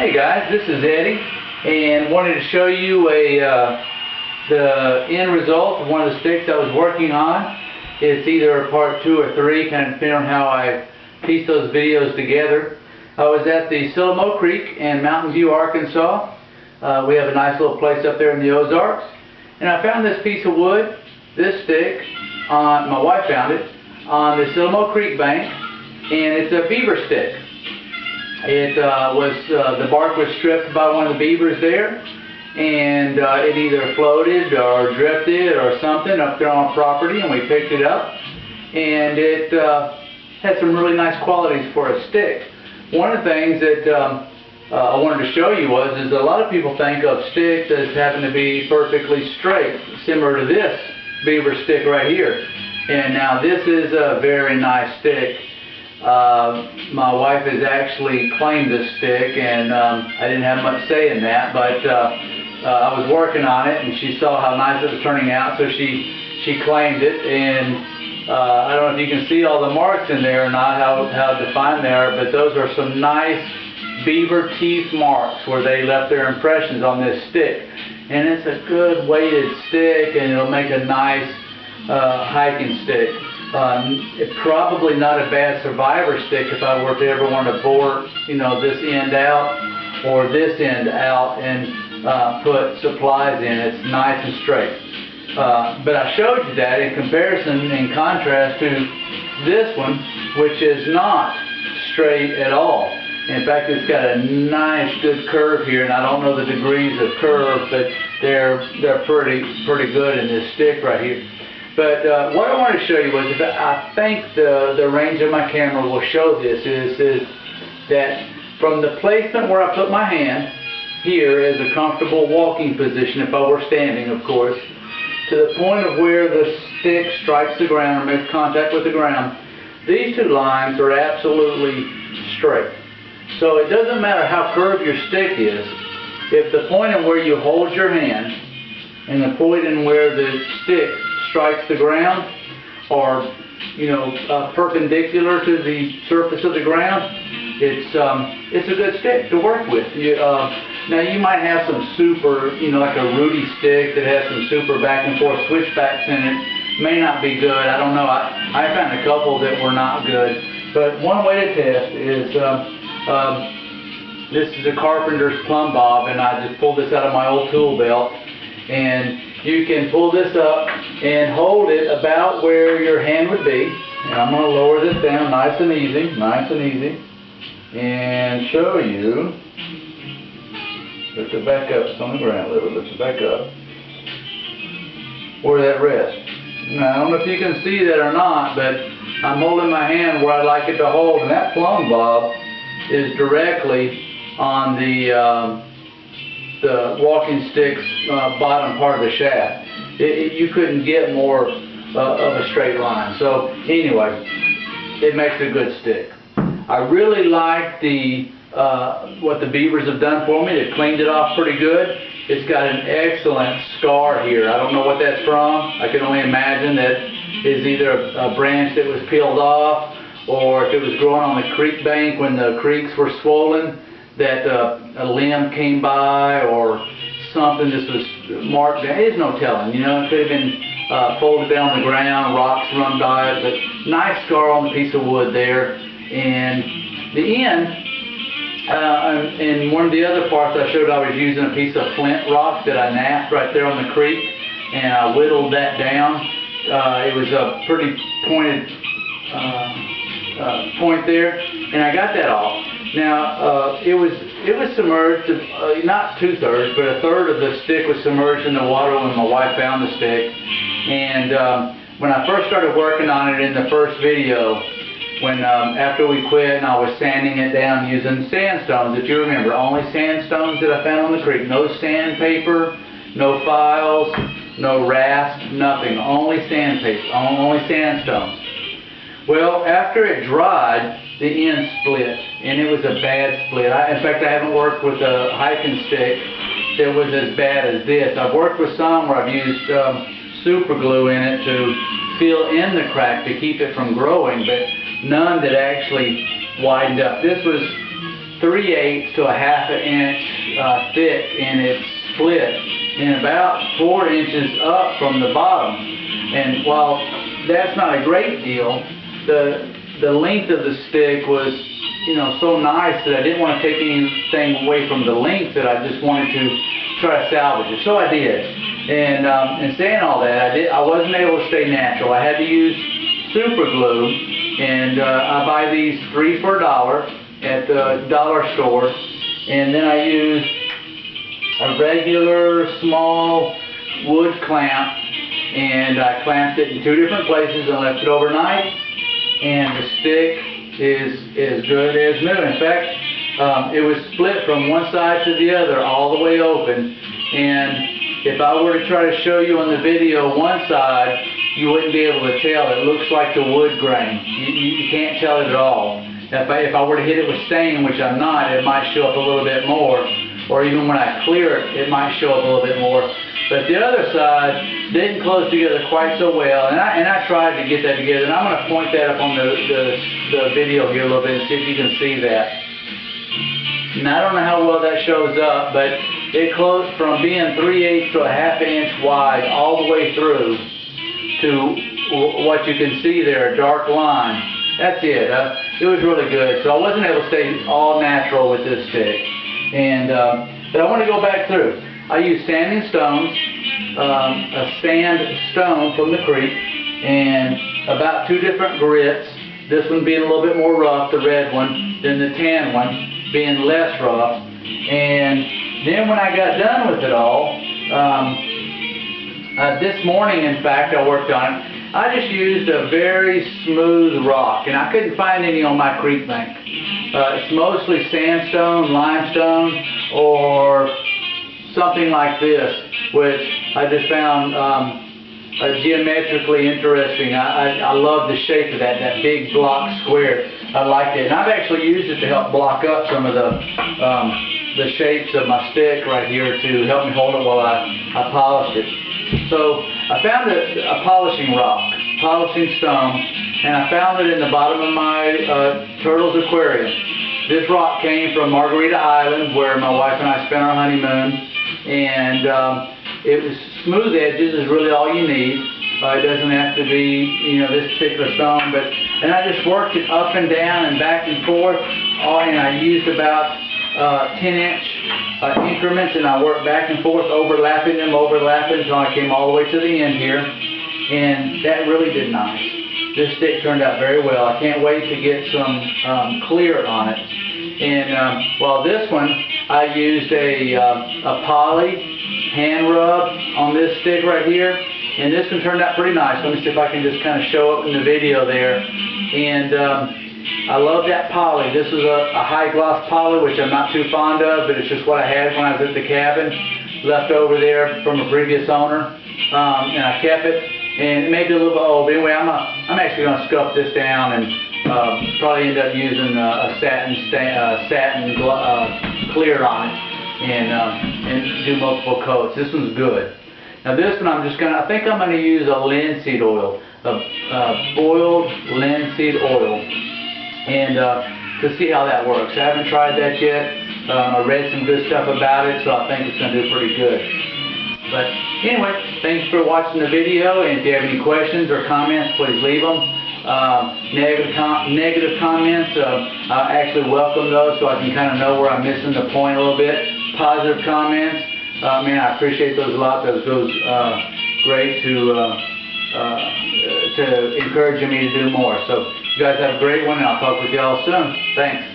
Hey guys, this is Eddie, and wanted to show you the end result of one of the sticks I was working on. It's either part 2 or 3, kind of depending on how I piece those videos together. I was at the Silamo Creek in Mountain View, Arkansas. We have a nice little place up there in the Ozarks, and I found this piece of wood, this stick, my wife found it, on the Silamo Creek bank, and it's a beaver stick. The bark was stripped by one of the beavers there, and it either floated or drifted or something up there on property, and we picked it up, and it had some really nice qualities for a stick. One of the things that I wanted to show you is a lot of people think of sticks as having to be perfectly straight, similar to this beaver stick right here. And now this is a very nice stick. My wife has actually claimed this stick, and I didn't have much say in that, but I was working on it, and she saw how nice it was turning out, so she claimed it. And I don't know if you can see all the marks in there or not, how defined they are, but those are some nice beaver teeth marks where they left their impressions on this stick. And it's a good weighted stick, and it'll make a nice hiking stick. It's probably not a bad survivor stick if I were to ever want to bore, this end out or this end out and put supplies in. It's nice and straight. But I showed you that in comparison, in contrast to this one, which is not straight at all. In fact, it's got a nice, good curve here, and I don't know the degrees of curve, but they're pretty good in this stick right here. But what I want to show you was, I think the range of my camera will show this, is that from the placement where I put my hand, here is a comfortable walking position, if I were standing, of course, to the point of where the stick strikes the ground or makes contact with the ground. These two lines are absolutely straight. So it doesn't matter how curved your stick is, if the point of where you hold your hand and the point in where the stick strikes the ground are, perpendicular to the surface of the ground, it's a good stick to work with. Now you might have some super, like a Rudy stick that has some super back and forth switchbacks in it. May not be good. I don't know. I found a couple that were not good. But one way to test is, this is a carpenter's plumb bob, and I just pulled this out of my old tool belt. And you can pull this up and hold it about where your hand would be. And I'm going to lower this down nice and easy, and show you. Lift it back up. It's on the ground. Lift it back up. Where that rests. Now, I don't know if you can see that or not, but I'm holding my hand where I'd like it to hold, and that plumb bob is directly on the walking stick's bottom part of the shaft. You couldn't get more of a straight line. So anyway, it makes a good stick. I really like what the beavers have done for me. They've cleaned it off pretty good. It's got an excellent scar here. I don't know what that's from. I can only imagine that is either a branch that was peeled off, or if it was growing on the creek bank when the creeks were swollen, that a limb came by or something. This was marked. There's no telling. It could have been folded down on the ground, rocks run by it, but nice scar on the piece of wood there. And the end, in one of the other parts I showed, I was using a piece of flint rock that I napped right there on the creek, and I whittled that down. It was a pretty pointed point there, and I got that off. Now, it was submerged, not 2/3, but 1/3 of the stick was submerged in the water when my wife found the stick. And when I first started working on it in the first video, after we quit and I was sanding it down using sandstones, if you remember, only sandstones that I found on the creek, no sandpaper, no files, no rasp, nothing, only sandpaper, only sandstones. Well, after it dried, the end split, and it was a bad split. In fact, I haven't worked with a hiking stick that was as bad as this. I've worked with some where I've used super glue in it to fill in the crack to keep it from growing, but none that actually widened up. This was 3/8 to a half an inch thick, and it's split in about 4 inches up from the bottom. And while that's not a great deal, the length of the stick was, you know, so nice that I didn't want to take anything away from the length, that I just wanted to try to salvage it. So I did. And saying all that, I wasn't able to stay natural. I had to use super glue, and I buy these 3 for $1 at the dollar store. And then I used a regular small wood clamp, and I clamped it in 2 different places and left it overnight, and the stick is as good as new. In fact, it was split from one side to the other, all the way open, and if I were to try to show you on the video one side, you wouldn't be able to tell. It looks like the wood grain. You can't tell it at all. If I were to hit it with stain, which I'm not, it might show up a little bit more, or even when I clear it, it might show up a little bit more. But the other side didn't close together quite so well, and I tried to get that together, and I'm going to point that up on the video here a little bit and see if you can see that. And I don't know how well that shows up, but it closed from being 3/8 to a half inch wide all the way through to what you can see there, a dark line. That's it. It was really good. So I wasn't able to stay all natural with this stick. And but I want to go back through. I used sanding stones, a sand stone from the creek, and about 2 different grits. This one being a little bit more rough, the red one, than the tan one being less rough. And then when I got done with it all, this morning, in fact, I worked on it. I just used a very smooth rock, and I couldn't find any on my creek bank. It's mostly sandstone, limestone, or something like this, which I just found geometrically interesting. I love the shape of that big block square. I liked it, and I've actually used it to help block up some of the shapes of my stick right here to help me hold it while I polished it. So I found a polishing rock, polishing stone, and I found it in the bottom of my turtle's aquarium. This rock came from Margarita Island, where my wife and I spent our honeymoon, and it was smooth edges is really all you need. It doesn't have to be, you know, this particular stone, and I just worked it up and down and back and forth, and I used about 10-inch increments, and I worked back and forth, overlapping until I came all the way to the end here, and that really did nice. This stick turned out very well. I can't wait to get some clear on it. And well, this one I used a poly hand rub on this stick right here, and this one turned out pretty nice. Let me see if I can just kind of show up in the video there. And I love that poly. This is a high gloss poly, which I'm not too fond of, but it's just what I had when I was at the cabin, left over there from a previous owner, and I kept it. And it may be a little bit old, but anyway, I'm actually going to scuff this down and probably end up using a satin clear on it, and do multiple coats. This one's good. Now this one I think I'm going to use a linseed oil, boiled linseed oil, and to see how that works. I haven't tried that yet. I read some good stuff about it, so I think it's going to do pretty good. But anyway, thanks for watching the video, and if you have any questions or comments, please leave them. Negative comments, I actually welcome those, so I can kind of know where I'm missing the point a little bit. Positive comments, man, I appreciate those a lot. Those goes great to encouraging me to do more. So you guys have a great one, and I'll talk with you all soon. Thanks.